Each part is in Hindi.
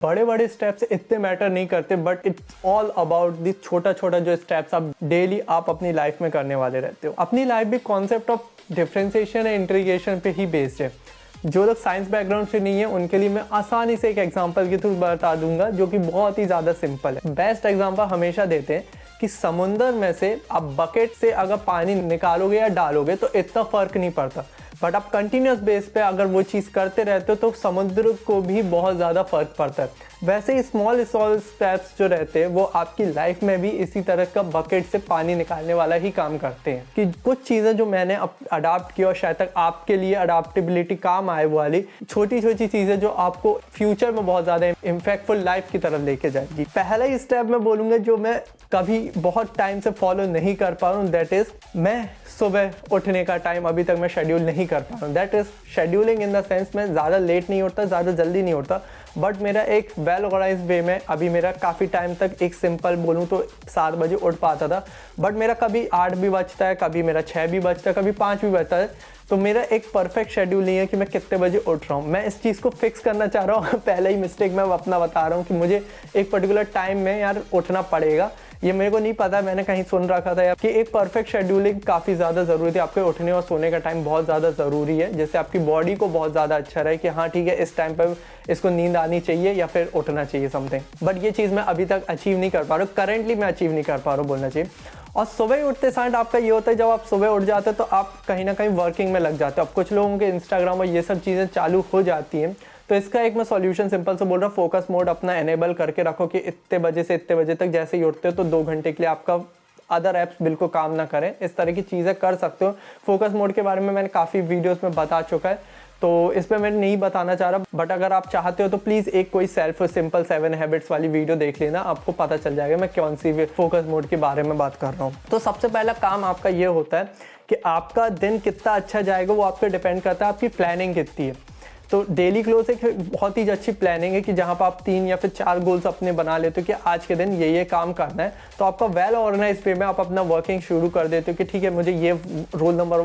बड़े बड़े स्टेप्स इतने मैटर नहीं करते, but it's all about the छोटा छोटा जो स्टेप्स आप डेली आप अपनी लाइफ में करने वाले रहते हो। अपनी लाइफ भी concept of differentiation and integration पे ही बेस्ड है। जो लोग साइंस बैकग्राउंड से नहीं है उनके लिए मैं आसानी से एक एग्जांपल के थ्रू बता दूंगा जो कि बहुत ही ज़्यादा सिंपल है। बेस्ट एग्जांपल हमेशा देते हैं कि समुंदर में से आप बकेट से अगर पानी निकालोगे या डालोगे तो इतना फर्क नहीं पड़ता, बट आप कंटिन्यूस बेस पे अगर वो चीज़ करते रहते हो तो समुद्र को भी बहुत ज़्यादा फर्क पड़ता है। वैसे ही स्मॉल स्टेप्स जो रहते हैं वो आपकी लाइफ में भी इसी तरह का बकेट से पानी निकालने वाला ही काम करते हैं। कि कुछ चीज़ें जो मैंने अडाप्ट की और शायद तक आपके लिए अडाप्टेबिलिटी काम आए वाली छोटी छोटी चीज़ें जो आपको फ्यूचर में बहुत ज़्यादा इम्पैक्टफुल लाइफ की तरफ लेके जाएगी। पहला ही स्टेप मैं बोलूँगा जो मैं कभी बहुत टाइम से फॉलो नहीं कर पा रहा हूँ, दैट इज़ मैं सुबह उठने का टाइम अभी तक मैं शेड्यूल नहीं कर पा रहा हूँ। That is scheduling in the sense मैं ज़्यादा लेट नहीं उठता, ज़्यादा जल्दी नहीं उठता, बट मेरा एक वेल ऑर्गेनाइज्ड वे में अभी मेरा काफ़ी टाइम तक एक सिंपल बोलूँ तो 7 बजे उठ पाता था, बट मेरा कभी 8 भी बजता है, कभी मेरा 6 भी बजता है, कभी 5 भी बजता है। तो मेरा एक परफेक्ट शेड्यूल नहीं है कि मैं कितने बजे उठ रहा हूँ। मैं इस चीज़ को फिक्स करना चाह रहा हूँ। पहला ही मिस्टेक मैं अपना बता रहा हूँ कि मुझे एक पर्टिकुलर टाइम में यार उठना पड़ेगा। ये मेरे को नहीं पता, मैंने कहीं सुन रखा था यार कि एक परफेक्ट शेड्यूलिंग काफ़ी ज़्यादा ज़रूरी है। आपके उठने और सोने का टाइम बहुत ज़्यादा ज़रूरी है, जिससे आपकी बॉडी को बहुत ज़्यादा अच्छा रहे कि हाँ ठीक है इस टाइम पर इसको नींद आनी चाहिए या फिर उठना चाहिए समथिंग। बट ये चीज़ मैं अभी तक अचीव नहीं कर पा रहा हूँ, करेंटली मैं अचीव नहीं कर पा रहा हूँ बोलना चाहिए। और सुबह उठते साथ आपका ये होता है जब आप सुबह उठ जाते हो तो आप कहीं ना कहीं वर्किंग में लग जाते हो। अब कुछ लोगों के इंस्टाग्राम और ये सब चीज़ें चालू हो जाती हैं, तो इसका एक मैं सॉल्यूशन सिंपल से बोल रहा हूँ, फोकस मोड अपना एनेबल करके रखो कि इतने बजे से इतने बजे तक जैसे ही उठते हो तो 2 घंटे के लिए आपका अदर ऐप्स बिल्कुल काम ना करें। इस तरह की चीज़ें कर सकते हो। फोकस मोड के बारे में मैंने काफ़ी वीडियोस में बता चुका है, तो इस पर मैं नहीं बताना चाह रहा, बट अगर आप चाहते हो तो प्लीज़ एक कोई सेल्फ सिंपल 7 हैबिट्स वाली वीडियो देख लेना, आपको पता चल जाएगा मैं कौन सी फोकस मोड के बारे में बात कर रहा हूँ। तो सबसे पहला काम आपका ये होता है कि आपका दिन कितना अच्छा जाएगा वो आप पे डिपेंड करता है आपकी प्लानिंग कितनी है। तो डेली क्लोज एक बहुत ही अच्छी प्लानिंग है कि जहाँ पर आप 3 या फिर 4 गोल्स अपने बना लेते हो कि आज के दिन ये काम करना है, तो आपका वेल ऑर्गेनाइज वे में आप अपना वर्किंग शुरू कर देते हो कि ठीक है मुझे ये गोल नंबर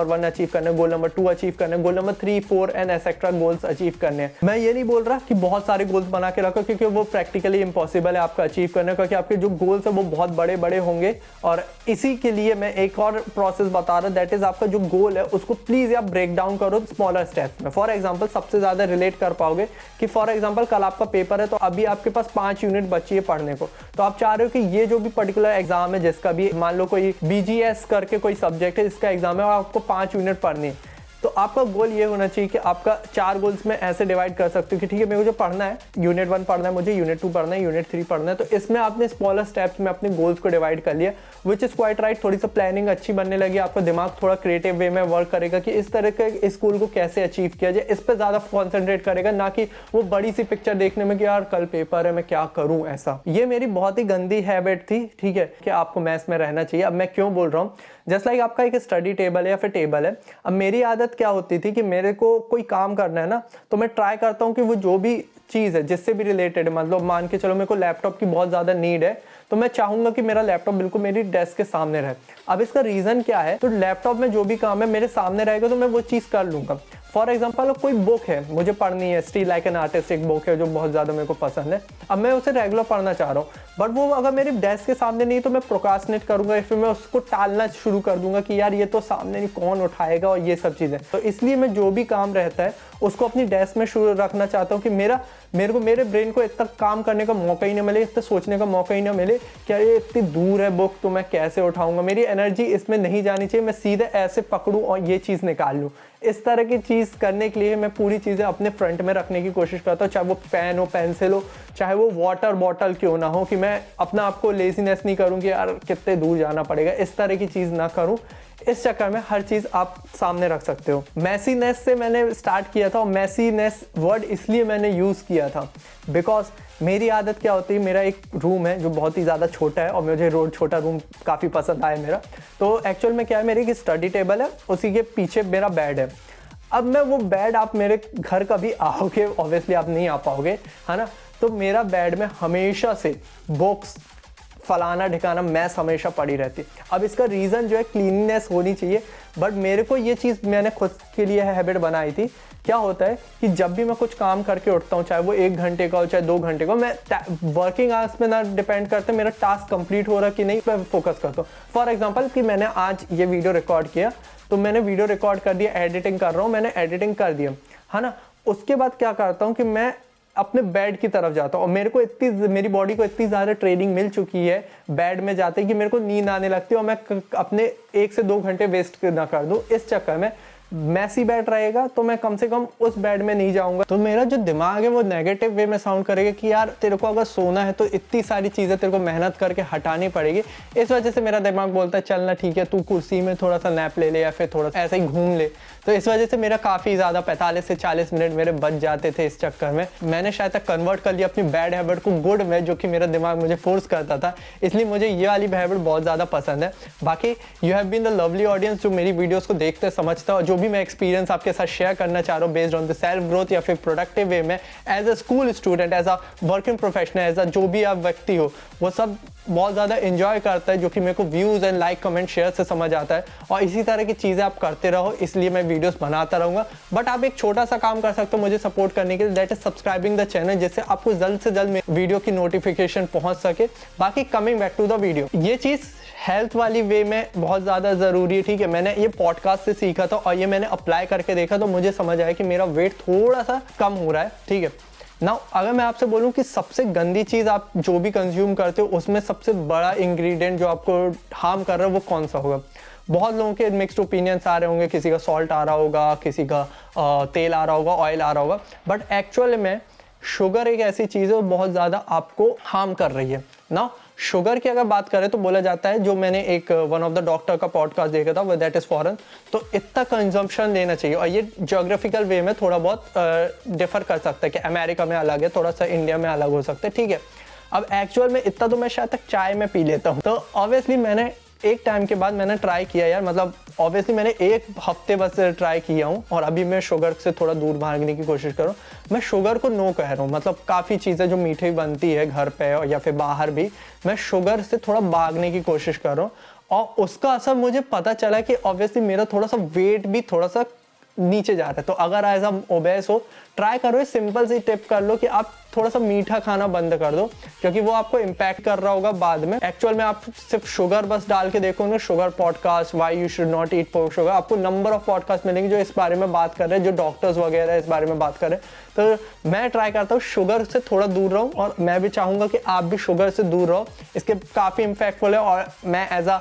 1 अचीव करना है, गोल नंबर 2 अचीव करना है, goal number 3, 4 and etcetera goals achieve करने हैं। मैं ये नहीं बोल रहा कि बहुत सारे गोल्स बना के रखो क्योंकि वो प्रैक्टिकली इम्पॉसिबल है आपका अचीव करना, क्योंकि आपके जो गोल्स है वो बहुत बड़े बड़े होंगे। और इसी के लिए मैं एक और प्रोसेस बता रहा हूँ, दैट इज आपका जो गोल है उसको प्लीज आप ब्रेक डाउन करो स्मॉलर स्टेप्स में। फॉर एग्जाम्पल सबसे ज्यादा रिलेट कर पाओगे कि फॉर एग्जांपल कल आपका पेपर है तो अभी आपके पास 5 यूनिट बची है पढ़ने को, तो आप चाह रहे हो कि ये जो भी पर्टिकुलर एग्जाम है जिसका भी मान लो कोई BGS करके कोई सब्जेक्ट है इसका एग्जाम है और आपको 5 यूनिट पढ़नी है, तो आपका गोल ये होना चाहिए कि आपका 4 गोल्स में ऐसे डिवाइड कर सकते हो कि ठीक है मेरे को जो पढ़ना है यूनिट 1 पढ़ना है, मुझे यूनिट 2 पढ़ना है, यूनिट 3 पढ़ना है। तो इसमें आपने स्मॉलर स्टेप्स में अपने गोल्स को डिवाइड कर लिया, विच इज क्वाइट राइट। थोड़ी सी प्लानिंग अच्छी बनने लगी, आपका दिमाग थोड़ा क्रिएटिव वे में वर्क करेगा कि इस तरह के इस गोल को कैसे अचीव किया जाए, इस पर ज्यादा कॉन्सेंट्रेट करेगा, ना कि वो बड़ी सी पिक्चर देखने में कि यार कल पेपर है मैं क्या करूं। ऐसा ये मेरी बहुत ही गंदी हैबिट थी, ठीक है, कि आपको मैथ्स में रहना चाहिए। अब मैं क्यों बोल रहा हूँ, जस्ट लाइक आपका एक स्टडी टेबल है या फिर टेबल है। अब मेरी आदत क्या होती थी कि मेरे को कोई काम करना है ना, तो मैं ट्राई करता हूँ कि वो जो भी चीज़ है जिससे भी रिलेटेड है, मतलब मान के चलो मेरे को लैपटॉप की बहुत ज़्यादा नीड है, तो मैं चाहूँगा कि मेरा लैपटॉप बिल्कुल मेरी डेस्क के सामने रहे। अब इसका रीज़न क्या है, तो लैपटॉप में जो भी काम है मेरे सामने रहेगा तो मैं वो चीज़ कर लूँगा। फॉर एग्जाम्पल कोई बुक है मुझे पढ़नी है, स्टिल लाइक एन आर्टिस्ट एक बुक है जो बहुत ज़्यादा मेरे को पसंद है, अब मैं उसे रेगुलर पढ़ना चाह रहा हूँ, बट वो अगर मेरे डेस्क के सामने नहीं तो मैं प्रोक्रास्टिनेट करूँगा, फिर मैं उसको टालना शुरू कर दूंगा कि यार ये तो सामने नहीं कौन उठाएगा और ये सब चीज़ें। तो इसलिए मैं जो भी काम रहता है उसको अपनी डेस्क में शुरू रखना चाहता हूँ कि मेरे ब्रेन को इतना काम करने का मौका ही ना मिले, इतना सोचने का मौका ही ना मिले कि ये इतनी दूर है बुक तो मैं कैसे उठाऊंगा, मेरी एनर्जी इसमें नहीं जानी चाहिए, मैं सीधे ऐसे पकड़ूं और ये चीज़ निकाल लूँ। इस तरह की चीज़ करने के लिए मैं पूरी चीज़ें अपने फ्रंट में रखने की कोशिश करता हूँ, चाहे वो पेन हो, पेंसिल हो, चाहे वो वाटर बॉटल क्यों ना हो, कि मैं अपना आपको लेजीनेस नहीं करूँ कि यार कितने दूर जाना पड़ेगा, इस तरह की चीज़ ना करूँ। इस चक्कर में हर चीज़ आप सामने रख सकते हो। मैसीनेस से मैंने स्टार्ट किया था, और मैसीनेस वर्ड इसलिए मैंने यूज़ किया था बिकॉज मेरी आदत क्या होती है, मेरा एक रूम है जो बहुत ही ज़्यादा छोटा है और मुझे छोटा रूम काफ़ी पसंद आया मेरा। तो एक्चुअल में क्या है, मेरी एक स्टडी टेबल है, उसी के पीछे मेरा बेड है। अब मैं वो बेड, आप मेरे घर कभी आओगे, ऑब्वियसली आप नहीं आ पाओगे, है ना, तो मेरा बेड में हमेशा से बुक्स, फलाना ढिकाना मैस हमेशा पड़ी रहती है। अब इसका रीज़न जो है क्लीननेस होनी चाहिए, बट मेरे को ये चीज़ मैंने खुद के लिए हैबिट बनाई थी। क्या होता है कि जब भी मैं कुछ काम करके उठता हूँ, चाहे वो 1 घंटे का हो चाहे 2 घंटे का, मैं वर्किंग आवर्स में ना डिपेंड करते मेरा टास्क कंप्लीट हो रहा कि नहीं, मैं फोकस करता हूँ। फॉर एग्जांपल कि मैंने आज ये वीडियो रिकॉर्ड किया, तो मैंने वीडियो रिकॉर्ड कर दिया, एडिटिंग कर रहा हूँ, मैंने एडिटिंग कर दिया, है ना। उसके बाद क्या करता हूँ कि मैं अपने बेड की तरफ जाता हूँ, और मेरी बॉडी को इतनी ज़्यादा ट्रेनिंग मिल चुकी है बेड में जाते कि मेरे को नींद आने लगती है, और मैं अपने 1 से 2 घंटे वेस्ट ना कर दूँ। इस चक्कर में मैसी बेड रहेगा तो मैं कम से कम उस बेड में नहीं जाऊंगा, तो मेरा जो दिमाग है वो नेगेटिव वे में साउंड करेगा कि यार तेरे को अगर सोना है तो इतनी सारी चीज़ें तेरे को मेहनत करके हटानी पड़ेगी। इस वजह से मेरा दिमाग बोलता है चलना ठीक है, तू कुर्सी में थोड़ा सा नैप ले ले या फिर थोड़ा सा ऐसे ही घूम ले। तो इस वजह से मेरा काफ़ी ज़्यादा 45 से 40 मिनट मेरे बच जाते थे। इस चक्कर में मैंने शायद तक कन्वर्ट कर लिया अपनी बैड हैबिट को गुड में, जो कि मेरा दिमाग मुझे फोर्स करता था, इसलिए मुझे ये वाली हैबिट बहुत ज़्यादा पसंद है। बाकी you have been the lovely audience जो मेरी वीडियोज़ को देखते समझता है, और जो भी मैं एक्सपीरियंस आपके साथ शेयर करना चाह रहा हूँ based on the self growth या फिर प्रोडक्टिव वे में, as a school student, as a working professional, as a जो भी आप व्यक्ति हो, वो सब बहुत ज़्यादा एंजॉय करता है, जो कि मेरे को views and like comment share से समझ आता है। और इसी तरह की चीज़ें आप करते रहो, इसलिए मैं वीडियोस बनाता रहूँगा। बट आप एक छोटा सा काम कर सकते हो मुझे सपोर्ट करने के लिए, that is subscribing the channel, जिससे आपको जल्द से जल्द वीडियो की नोटिफिकेशन पहुँच सके। बाकी coming back to the video, ये चीज़ हेल्थ वाली वे में बहुत ज़्यादा ज़रूरी है, ठीक है। मैंने ये पॉडकास्ट से सीखा था और ये मैंने अप्लाई करके देखा, तो मुझे समझ आया कि मेरा वेट थोड़ा सा कम हो रहा है, ठीक है। नाउ अगर मैं आपसे बोलूं कि सबसे गंदी चीज़ आप जो भी कंज्यूम करते हो उसमें सबसे बड़ा इंग्रेडिएंट जो आपको हार्म कर रहा है वो कौन सा होगा? बहुत लोगों के मिक्स्ड ओपिनियंस आ रहे होंगे, किसी का सॉल्ट आ रहा होगा, किसी का तेल आ रहा होगा, ऑयल आ रहा होगा, बट एक्चुअल में शुगर एक ऐसी चीज़ है वो बहुत ज़्यादा आपको हार्म कर रही है ना। शुगर की अगर बात करें तो बोला जाता है, जो मैंने एक वन ऑफ द डॉक्टर का पॉडकास्ट देखा था, वो दैट इज़ फॉरेन, तो इतना कंजम्पशन लेना चाहिए। और ये ज्योग्राफिकल वे में थोड़ा बहुत डिफर कर सकता है कि अमेरिका में अलग है, थोड़ा सा इंडिया में अलग हो सकता है, ठीक है। अब एक्चुअल में इतना तो मैं शायद तक चाय में पी लेता हूँ। तो ऑब्वियसली मैंने एक टाइम के बाद मैंने ट्राई किया यार, मतलब ऑब्वियसली मैंने 1 हफ्ते बस ट्राई किया हूँ, और अभी मैं शुगर से थोड़ा दूर भागने की कोशिश कर रहा हूँ। मैं शुगर को नो कह रहा हूँ, मतलब काफ़ी चीज़ें जो मीठी बनती है घर पे या फिर बाहर भी, मैं शुगर से थोड़ा भागने की कोशिश कर रहा हूँ। और उसका असर मुझे पता चला कि ऑब्वियसली मेरा थोड़ा सा वेट भी थोड़ा सा नीचे जा रहा है। तो अगर एज अ ओबेस हो, ट्राई करो, सिंपल सी टिप कर लो कि आप थोड़ा सा मीठा खाना बंद कर दो, क्योंकि वो आपको इम्पैक्ट कर रहा होगा बाद में। एक्चुअल में आप सिर्फ शुगर बस डाल के देखो ना, sugar podcast, why you should not eat sugar, आपको नंबर ऑफ पॉडकास्ट मिलेंगे जो इस बारे में बात कर रहे हैं, जो डॉक्टर्स वगैरह इस बारे में बात कर रहे हैं। तो मैं ट्राई करता हूँ शुगर से थोड़ा दूर रहूँ, और मैं भी चाहूँगा कि आप भी शुगर से दूर रहो। इसके काफ़ी इम्पैक्टफुल है, और मैं एज अ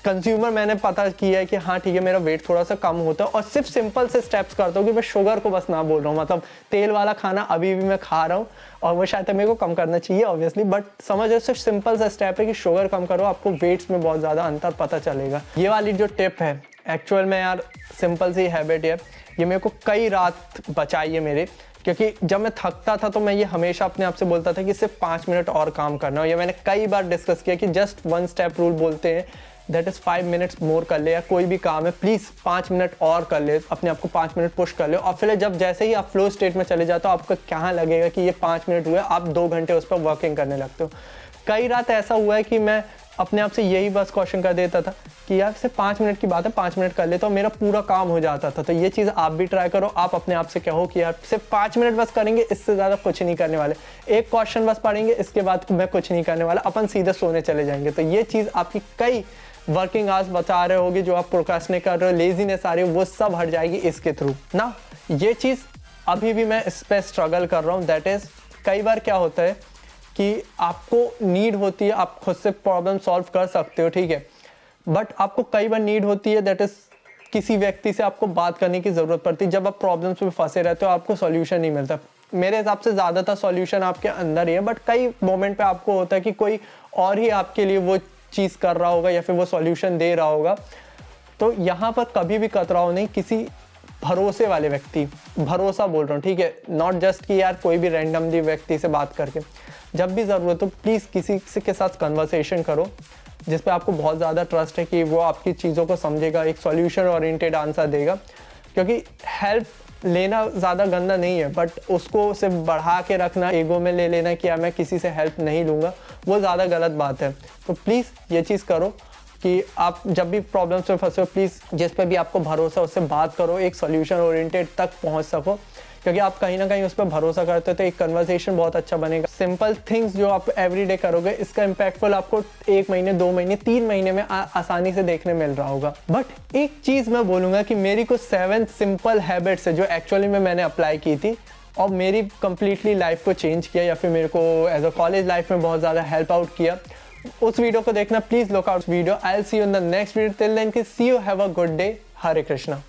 कंज्यूमर मैंने पता किया है कि हाँ ठीक है, मेरा वेट थोड़ा सा कम होता है। और सिर्फ सिंपल से स्टेप्स करता हूँ कि मैं शुगर को बस ना बोल रहा हूँ, मतलब तेल वाला खाना अभी भी मैं खा रहा हूँ, और वो शायद मेरे को कम करना चाहिए ऑब्वियसली, बट समझ रहे, सिर्फ सिंपल सा स्टेप है कि शुगर कम करो, आपको वेट्स में बहुत ज़्यादा अंतर पता चलेगा। ये वाली जो टिप है एक्चुअल में यार सिंपल सी हैबिट है, ये मेरे को कई रात बचाई है मेरे, क्योंकि जब मैं थकता था तो मैं ये हमेशा अपने आप से बोलता था कि सिर्फ 5 मिनट और काम करना हो। ये मैंने कई बार डिस्कस किया कि जस्ट 1 स्टेप रूल बोलते हैं, दैट इज़ 5 मिनट्स मोर कर ले, या कोई भी काम है प्लीज़ 5 मिनट और कर ले, अपने आप को 5 मिनट पुश कर ले। और फिर जब जैसे ही आप फ्लो स्टेट में चले जाते हो, आपको क्या लगेगा कि ये 5 मिनट हुए, आप 2 घंटे उस पर वर्किंग करने लगते हो। कई रात ऐसा हुआ है कि मैं अपने आप से यही बस क्वेश्चन कर देता था कि यार सिर्फ 5 मिनट की बात है, 5 मिनट कर ले, तो मेरा पूरा काम हो जाता था। तो ये चीज़ आप भी ट्राई करो, आप अपने आप से कहो कि यार सिर्फ 5 मिनट बस करेंगे, इससे ज़्यादा कुछ नहीं करने वाले, एक क्वेश्चन बस पढ़ेंगे, इसके बाद मैं कुछ नहीं करने वाला, अपन सीधे सोने चले जाएंगे। तो ये चीज़ आपकी कई वर्किंग आवर्स बता रहे होगी, जो आप प्रोक्रास्टिनेट कर रहे हो, लेजीनेस आ रही है, वो सब हट जाएगी इसके थ्रू ना। ये चीज़ अभी भी मैं इस पर स्ट्रगल कर रहा हूँ, दैट इज़ कई बार क्या होता है कि आपको नीड होती है, आप खुद से प्रॉब्लम सॉल्व कर सकते हो, ठीक है, बट आपको कई बार नीड होती है, दैट इज़ किसी व्यक्ति से आपको बात करने की ज़रूरत पड़ती है। जब आप प्रॉब्लम्स में फंसे रहते हो, आपको सॉल्यूशन नहीं मिलता। मेरे हिसाब से ज़्यादातर सॉल्यूशन आपके अंदर ही है, बट कई मोमेंट पे आपको होता है कि कोई और ही आपके लिए वो चीज़ कर रहा होगा या फिर वो सॉल्यूशन दे रहा होगा। तो यहाँ पर कभी भी कतराओ नहीं, किसी भरोसे वाले व्यक्ति, भरोसा बोल रहा हूँ, ठीक है, नॉट जस्ट कि यार कोई भी रैंडमली व्यक्ति से बात करके। जब भी ज़रूरत हो प्लीज़ किसी से के साथ कन्वर्सेशन करो, जिस पे आपको बहुत ज़्यादा ट्रस्ट है कि वो आपकी चीज़ों को समझेगा, एक सॉल्यूशन ओरिएंटेड आंसर देगा। क्योंकि हेल्प लेना ज़्यादा गंदा नहीं है, बट उसको सिर्फ बढ़ा के रखना, ईगो में ले लेना कि मैं किसी से हेल्प नहीं लूँगा, वो ज़्यादा गलत बात है। तो प्लीज़ ये चीज़ करो कि आप जब भी प्रॉब्लम्स में फंसो, प्लीज़ जिस पे भी आपको भरोसा उससे बात करो, एक सॉल्यूशन ओरिएंटेड तक पहुंच सको, क्योंकि आप कहीं ना कहीं उस पर भरोसा करते हो तो एक कन्वर्सेशन बहुत अच्छा बनेगा। सिंपल थिंग्स जो आप एवरीडे करोगे, इसका इम्पैक्टफुल आपको 1 महीने, 2 महीने, 3 महीने में आसानी से देखने मिल रहा होगा। बट एक चीज़ मैं बोलूँगा कि मेरी कुछ 7 सिंपल हैबिट्स है जो एक्चुअली में मैंने अप्लाई की थी और मेरी कंप्लीटली लाइफ को चेंज किया, या फिर मेरे को एज अ कॉलेज लाइफ में बहुत ज़्यादा हेल्प आउट किया। उस वीडियो को देखना, please look out video. I will see you in the next video. Till then see you, have a good day. Hare Krishna.